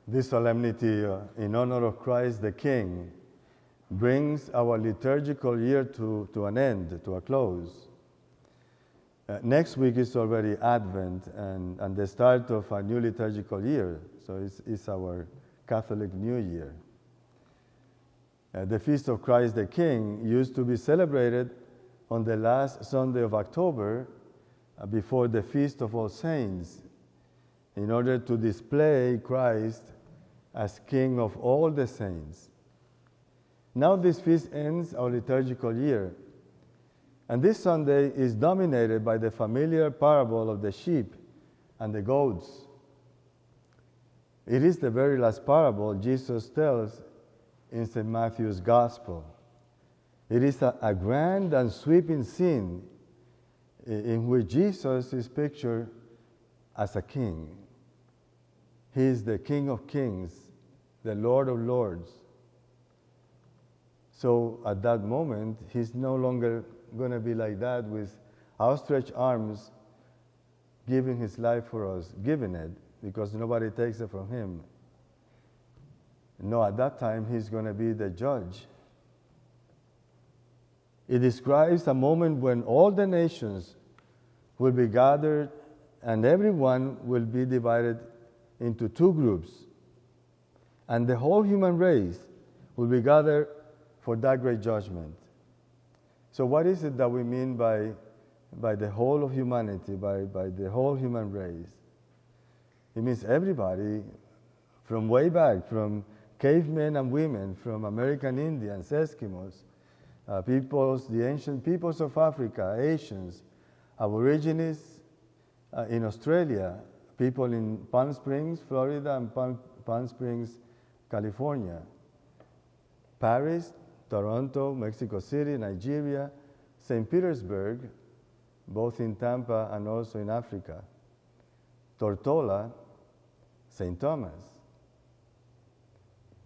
This solemnity in honor of Christ the King brings our liturgical year to an end, to a close. Next week is already Advent and the start of a new liturgical year, so it's our Catholic New Year. The Feast of Christ the King used to be celebrated on the last Sunday of October before the Feast of All Saints in order to display Christ as King of all the saints. Now this feast ends our liturgical year, and this Sunday is dominated by the familiar parable of the sheep and the goats. It is the very last parable Jesus tells in St. Matthew's Gospel. It is a grand and sweeping scene in which Jesus is pictured as a king. He is the King of Kings, the Lord of Lords. So at that moment, he's no longer going to be like that with outstretched arms, giving his life for us, giving it, because nobody takes it from him. No, at that time, he's going to be the judge. It describes a moment when all the nations will be gathered and everyone will be divided into two groups. And the whole human race will be gathered for that great judgment. So what is it that we mean by the whole of humanity, by the whole human race? It means everybody from way back, from cavemen and women, from American Indians, Eskimos, the ancient peoples of Africa, Asians, Aborigines in Australia, people in Palm Springs, Florida, and Palm Springs, California, Paris, Toronto, Mexico City, Nigeria, St. Petersburg, both in Tampa and also in Africa, Tortola, St. Thomas.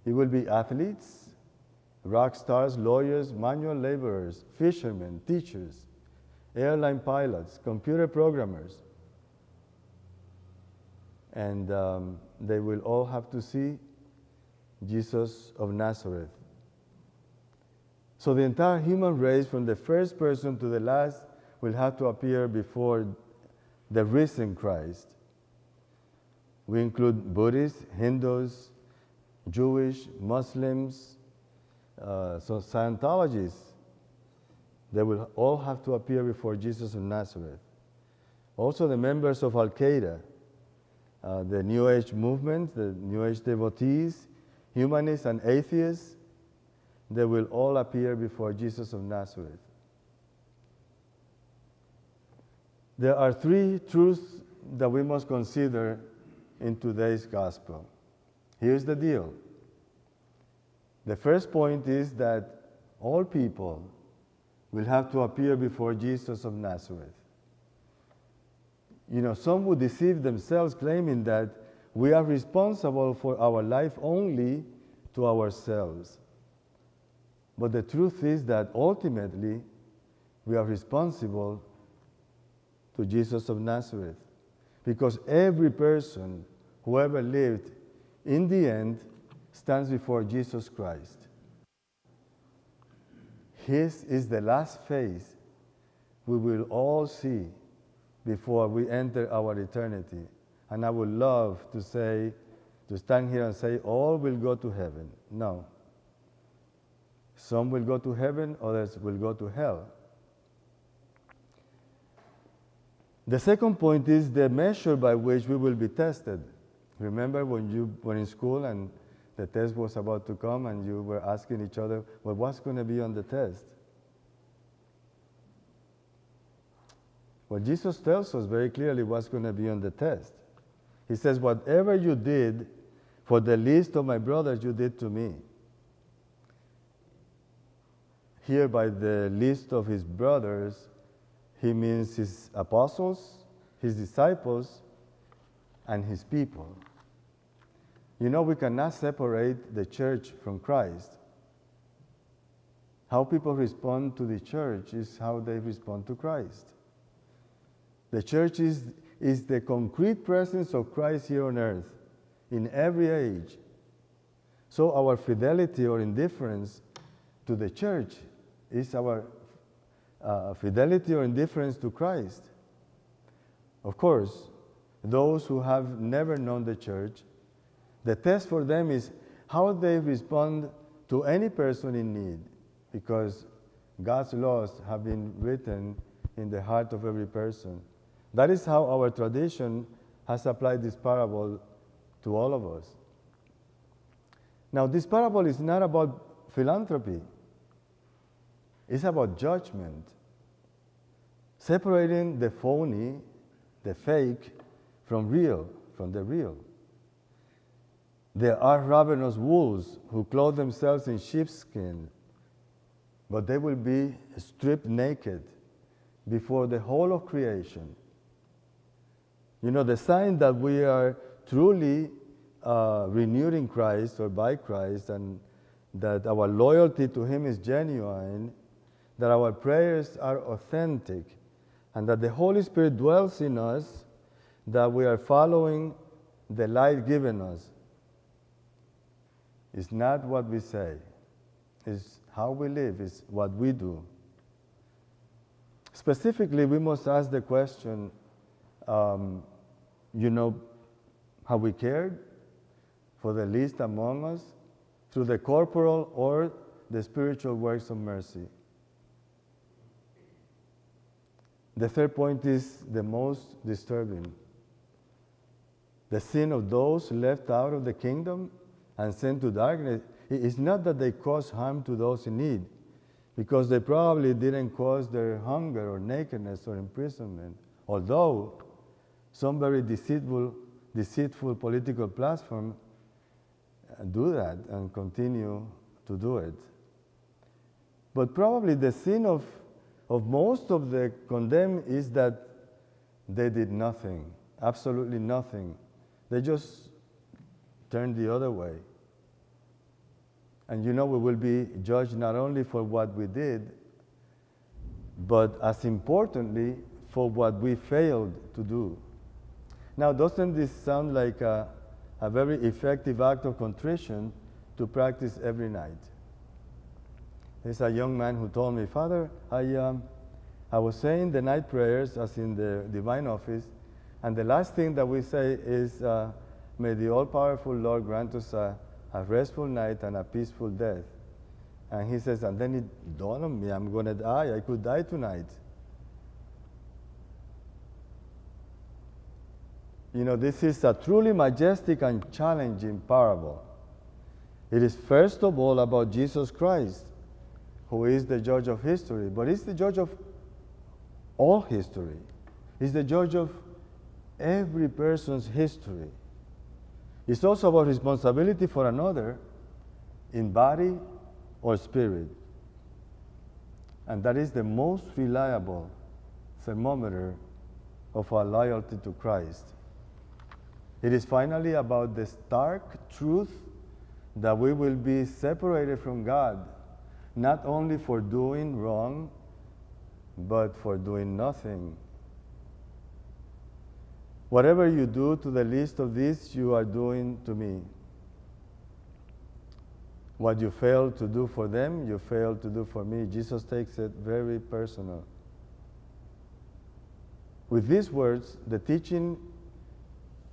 It will be athletes, rock stars, lawyers, manual laborers, fishermen, teachers, airline pilots, computer programmers. And they will all have to see Jesus of Nazareth. So the entire human race, from the first person to the last, will have to appear before the risen Christ. We include Buddhists, Hindus, Jewish, Muslims, so Scientologists. They will all have to appear before Jesus of Nazareth. Also the members of Al-Qaeda, the New Age movement, the New Age devotees, humanists and atheists, they will all appear before Jesus of Nazareth. There are three truths that we must consider in today's gospel. Here's the deal. The first point is that all people will have to appear before Jesus of Nazareth. You know, some would deceive themselves claiming that we are responsible for our life only to ourselves. But the truth is that ultimately we are responsible to Jesus of Nazareth, because every person who ever lived in the end stands before Jesus Christ. His is the last face we will all see before we enter our eternity. And I would love to stand here and say, all will go to heaven. No. Some will go to heaven, others will go to hell. The second point is the measure by which we will be tested. Remember when you were in school and the test was about to come and you were asking each other, well, what's going to be on the test? Well, Jesus tells us very clearly what's going to be on the test. He says, whatever you did for the least of my brothers, you did to me. Here, by the least of his brothers, he means his apostles, his disciples, and his people. You know, we cannot separate the church from Christ. How people respond to the church is how they respond to Christ. The church is the concrete presence of Christ here on earth. in every age. So our fidelity or indifference to the church is our fidelity or indifference to Christ. Of course, those who have never known the church, the test for them is how they respond to any person in need, because God's laws have been written in the heart of every person. That is how our tradition has applied this parable to all of us. Now, this parable is not about philanthropy. It's about judgment, separating the phony, the fake, from the real. There are ravenous wolves who clothe themselves in sheepskin, but they will be stripped naked before the whole of creation. You know, the sign that we are truly renewed in Christ or by Christ, and that our loyalty to Him is genuine, that our prayers are authentic, and that the Holy Spirit dwells in us, that we are following the light given us. It's not what we say. It's how we live. It's what we do. Specifically, we must ask the question, have we cared for the least among us through the corporal or the spiritual works of mercy? The third point is the most disturbing. The sin of those left out of the kingdom and sent to darkness. It's not that they cause harm to those in need, because they probably didn't cause their hunger or nakedness or imprisonment, although some very deceitful political platform do that and continue to do it. But probably the sin of most of the condemned is that they did nothing, absolutely nothing. They just turned the other way. And we will be judged not only for what we did, but as importantly, for what we failed to do. Now, doesn't this sound like a very effective act of contrition to practice every night? There's a young man who told me, Father, I was saying the night prayers as in the divine office, and the last thing that we say is, may the all-powerful Lord grant us a restful night and a peaceful death. And he says, and then it dawned on me, I'm going to die. I could die tonight. This is a truly majestic and challenging parable. It is first of all about Jesus Christ, who is the judge of history, but he's the judge of all history. He's the judge of every person's history. It's also about responsibility for another in body or spirit. And that is the most reliable thermometer of our loyalty to Christ. It is finally about the stark truth that we will be separated from God, not only for doing wrong, but for doing nothing. Whatever you do to the least of these, you are doing to me. What you fail to do for them, you fail to do for me. Jesus takes it very personal. With these words, the teaching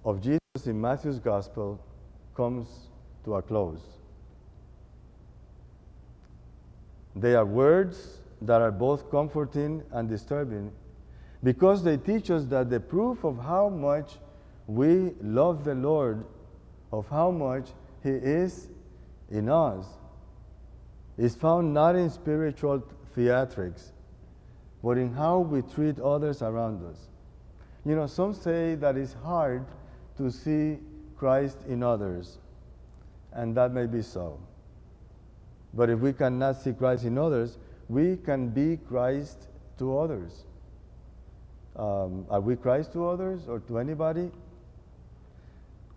of Jesus in Matthew's Gospel comes to a close. They are words that are both comforting and disturbing, because they teach us that the proof of how much we love the Lord, of how much He is in us, is found not in spiritual theatrics, but in how we treat others around us. Some say that it's hard to see Christ in others, and that may be so. But if we cannot see Christ in others, we can be Christ to others. Are we Christ to others or to anybody?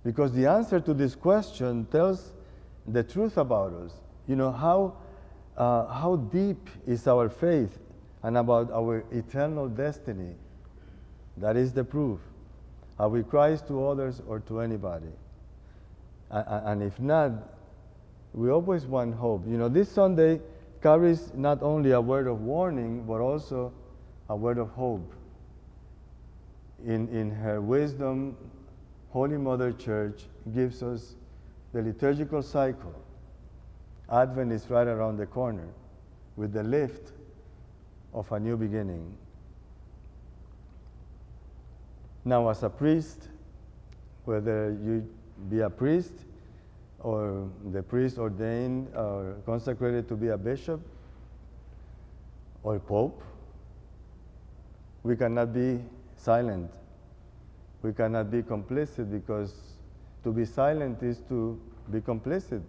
Because the answer to this question tells the truth about us. How deep is our faith and about our eternal destiny? That is the proof. Are we Christ to others or to anybody? And if not, we always want hope. You know, this Sunday carries not only a word of warning, but also a word of hope. In her wisdom, Holy Mother Church gives us the liturgical cycle. Advent is right around the corner with the lift of a new beginning. Now, as a priest, whether you be a priest or the priest ordained or consecrated to be a bishop or pope, we cannot be silent. We cannot be complicit, because to be silent is to be complicit.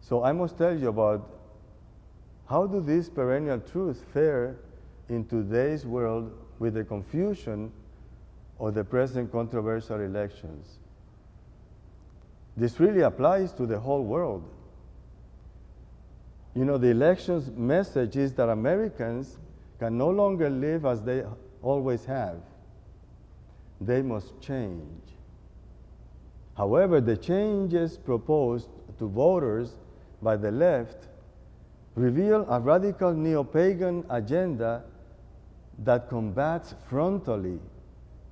So I must tell you about how do these perennial truths fare in today's world with the confusion of the present controversial elections. This really applies to the whole world. You know, the elections message is that Americans can no longer live as they always have. They must change. However, the changes proposed to voters by the left reveal a radical neo-pagan agenda that combats frontally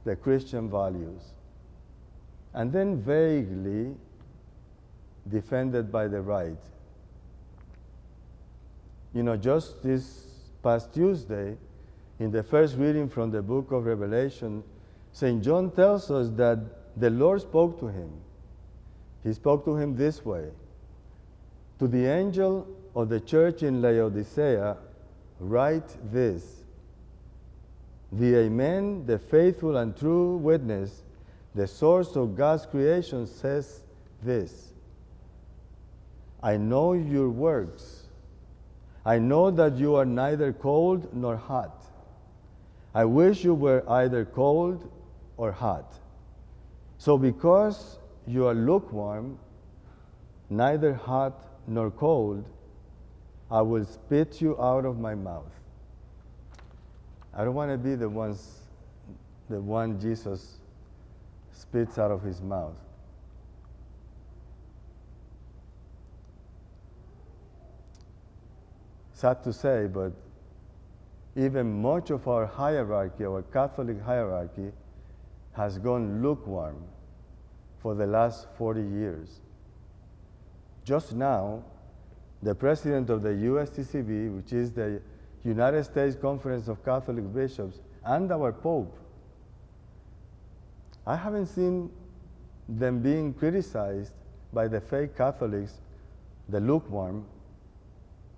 the Christian values, and then vaguely defended by the right. You know, just this past Tuesday, in the first reading from the book of Revelation, St. John tells us that the Lord spoke to him. He spoke to him this way: "To the angel of the church in Laodicea, write this: the Amen, the faithful and true witness, the source of God's creation, says this: I know your works. I know that you are neither cold nor hot. I wish you were either cold or hot. So because you are lukewarm, neither hot nor cold, I will spit you out of my mouth." I don't want to be the one Jesus spits out of his mouth. Sad to say, but even much of our hierarchy, our Catholic hierarchy, has gone lukewarm for the last 40 years. Just now, the president of the USCCB, which is the United States Conference of Catholic Bishops, and our Pope, I haven't seen them being criticized by the fake Catholics, the lukewarm,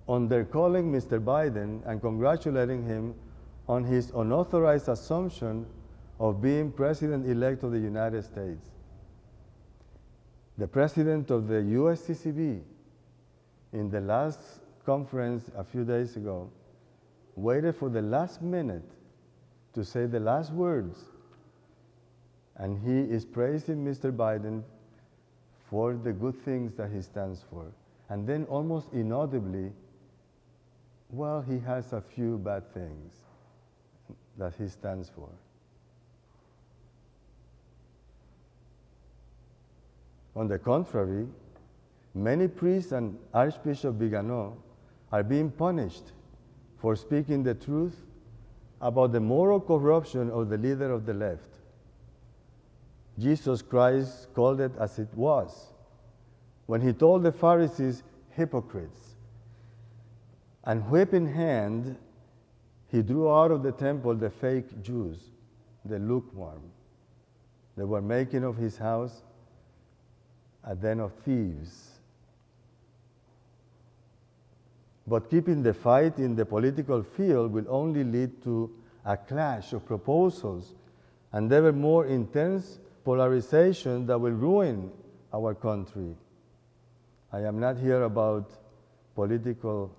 on their calling Mr. Biden and congratulating him on his unauthorized assumption of being President-elect of the United States. The president of the USCCB, in the last conference a few days ago, waited for the last minute to say the last words, and he is praising Mr. Biden for the good things that he stands for. And then almost inaudibly, well, he has a few bad things that he stands for. On the contrary, many priests and Archbishop Vigano are being punished for speaking the truth about the moral corruption of the leader of the left. Jesus Christ called it as it was when he told the Pharisees, hypocrites. And whip in hand, he drew out of the temple the fake Jews, the lukewarm. They were making of his house a den of thieves. But keeping the fight in the political field will only lead to a clash of proposals and ever more intense polarization that will ruin our country. I am not here about political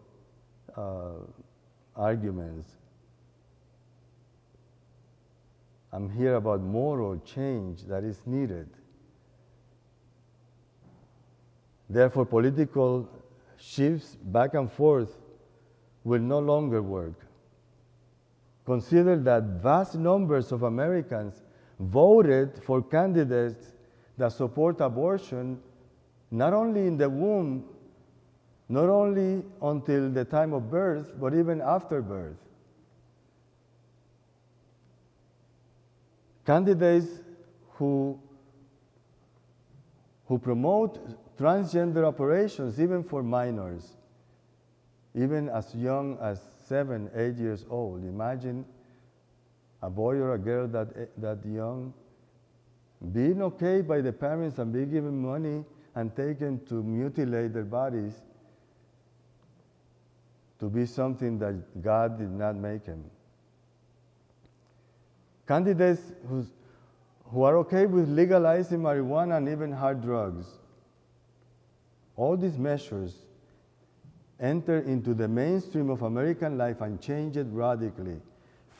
arguments. I'm here about moral change that is needed. Therefore, political shifts back and forth will no longer work. Consider that vast numbers of Americans voted for candidates that support abortion not only in the womb, not only until the time of birth, but even after birth. Candidates who promote transgender operations, even for minors, even as young as 7, 8 years old. Imagine a boy or a girl that young being okay by the parents and being given money and taken to mutilate their bodies to be something that God did not make him. Candidates who are okay with legalizing marijuana and even hard drugs. All these measures enter into the mainstream of American life and change it radically,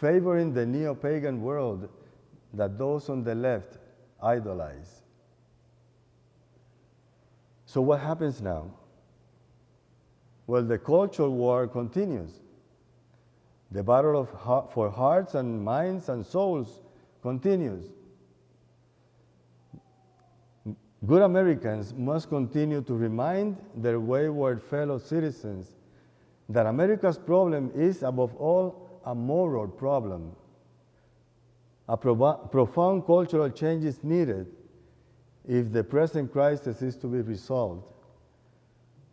favoring the neo-pagan world that those on the left idolize. So what happens now? Well, the cultural war continues. The battle for hearts and minds and souls continues. Good Americans must continue to remind their wayward fellow citizens that America's problem is, above all, a moral problem. A profound cultural change is needed if the present crisis is to be resolved.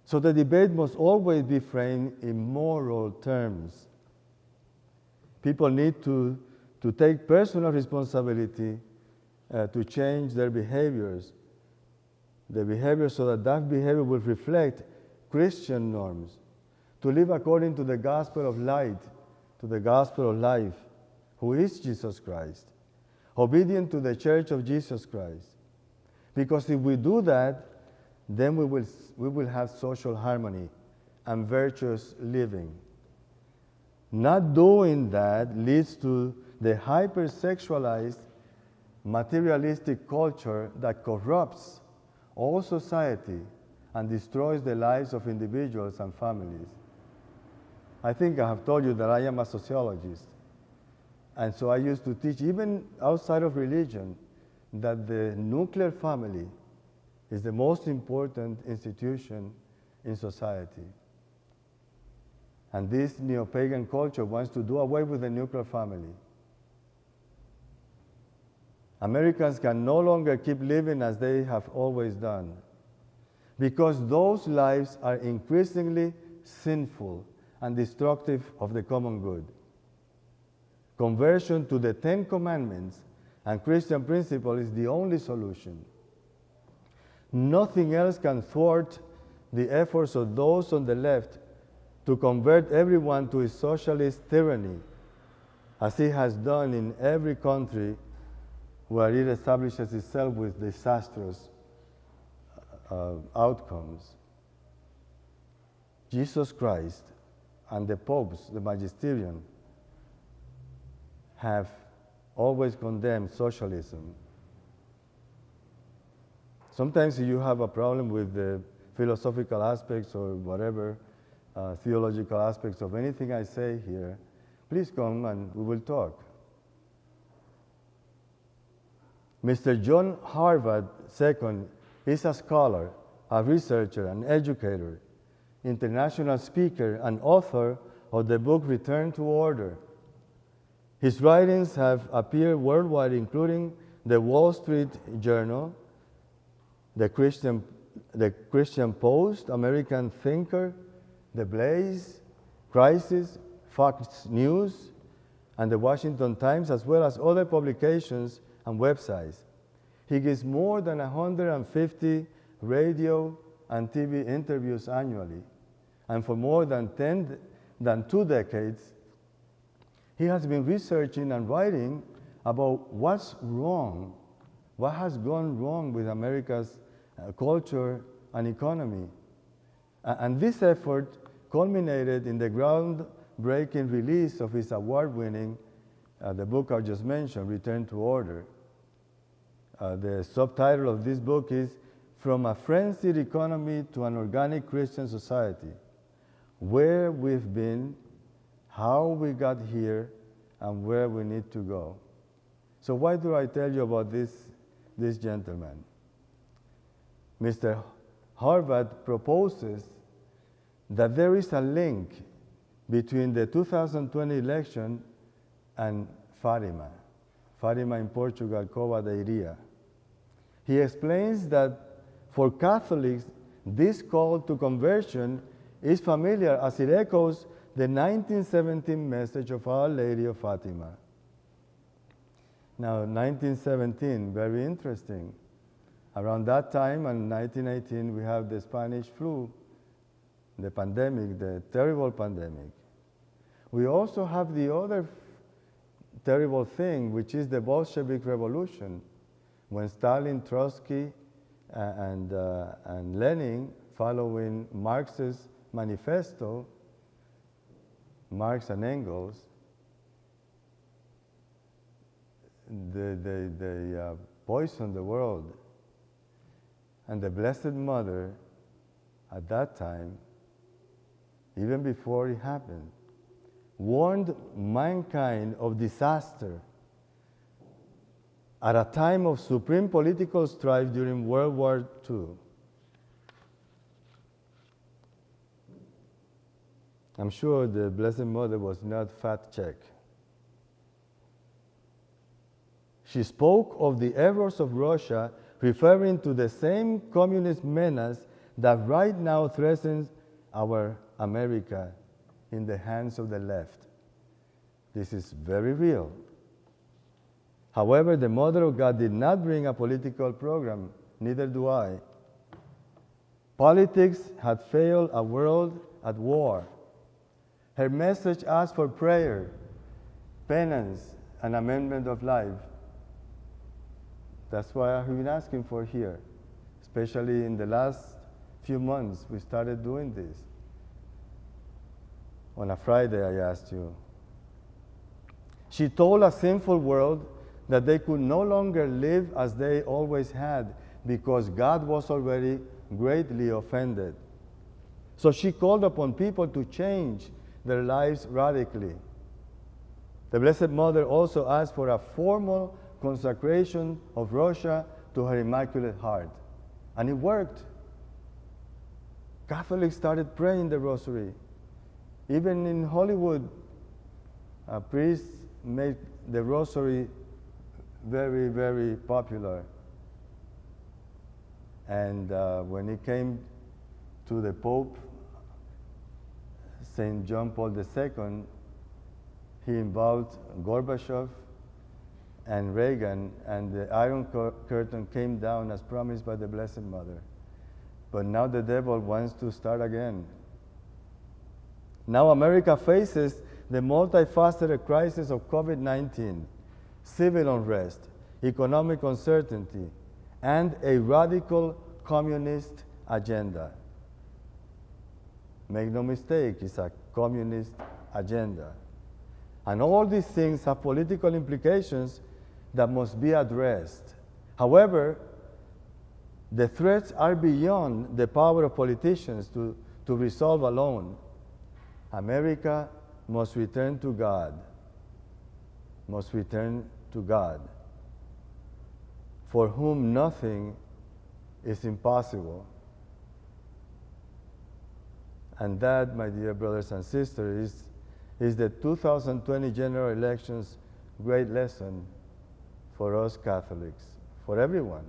So the debate must always be framed in moral terms. People need to take personal responsibility to change their behaviors, so that behavior will reflect Christian norms, to live according to the gospel of light, to the gospel of life, who is Jesus Christ, obedient to the Church of Jesus Christ. Because if we do that, then we will have social harmony and virtuous living. Not doing that leads to the hypersexualized, materialistic culture that corrupts all society and destroys the lives of individuals and families. I think I have told you that I am a sociologist. And so I used to teach, even outside of religion, that the nuclear family is the most important institution in society. And this neo-pagan culture wants to do away with the nuclear family. Americans can no longer keep living as they have always done, because those lives are increasingly sinful and destructive of the common good. Conversion to the 10 Commandments and Christian principle is the only solution. Nothing else can thwart the efforts of those on the left to convert everyone to a socialist tyranny, as it has done in every country where it establishes itself with disastrous outcomes. Jesus Christ and the popes, the magisterium, have always condemned socialism. Sometimes you have a problem with the philosophical aspects or whatever, theological aspects of anything I say here, please come and we will talk. Mr. John Harvard II is a scholar, a researcher, an educator, international speaker, and author of the book Return to Order. His writings have appeared worldwide, including the Wall Street Journal, the Christian Post, American Thinker, The Blaze, Crisis, Fox News, and the Washington Times, as well as other publications and websites. He gives more than 150 radio and TV interviews annually. And for more than 2 decades, he has been researching and writing about what's wrong, what has gone wrong with America's culture and economy. And this effort culminated in the groundbreaking release of his award-winning, the book I just mentioned, Return to Order. The subtitle of this book is From a Frenzied Economy to an Organic Christian Society: Where We've Been, How We Got Here, and Where We Need to Go. So why do I tell you about this gentleman? Mr. Horvath proposes that there is a link between the 2020 election and Fatima in Portugal, Cova da Iria. He explains that for Catholics, this call to conversion is familiar as it echoes the 1917 message of Our Lady of Fatima. Now, 1917, very interesting. Around that time, in 1918, we have the Spanish flu, the pandemic, the terrible pandemic. We also have the other terrible thing, which is the Bolshevik Revolution, when Stalin, Trotsky, and Lenin, following Marx's manifesto, Marx and Engels, they poisoned the world. And the Blessed Mother, at that time, even before it happened, warned mankind of disaster at a time of supreme political strife during World War II. I'm sure the Blessed Mother was not fact-checked. She spoke of the errors of Russia, referring to the same communist menace that right now threatens our America in the hands of the left. This is very real. However, the Mother of God did not bring a political program, neither do I. Politics had failed a world at war. Her message asked for prayer, penance, and amendment of life. That's why I've been asking for here. Especially in the last few months, we started doing this. On a Friday, I asked you. She told a sinful world that they could no longer live as they always had because God was already greatly offended. So she called upon people to change their lives radically. The Blessed Mother also asked for a formal consecration of Russia to her Immaculate Heart. And it worked. Catholics started praying the Rosary. Even in Hollywood, a priest made the Rosary very, very popular. And when it came to the Pope, St. John Paul II, he involved Gorbachev and Reagan, and the Iron Curtain came down as promised by the Blessed Mother. But now the devil wants to start again. Now America faces the multifaceted crisis of COVID-19, civil unrest, economic uncertainty, and a radical communist agenda. Make no mistake, it's a communist agenda. And all these things have political implications that must be addressed. However, the threats are beyond the power of politicians to resolve alone. America must return to God. Must return to God, for whom nothing is impossible. And that, my dear brothers and sisters, is the 2020 general elections' great lesson for us Catholics, for everyone.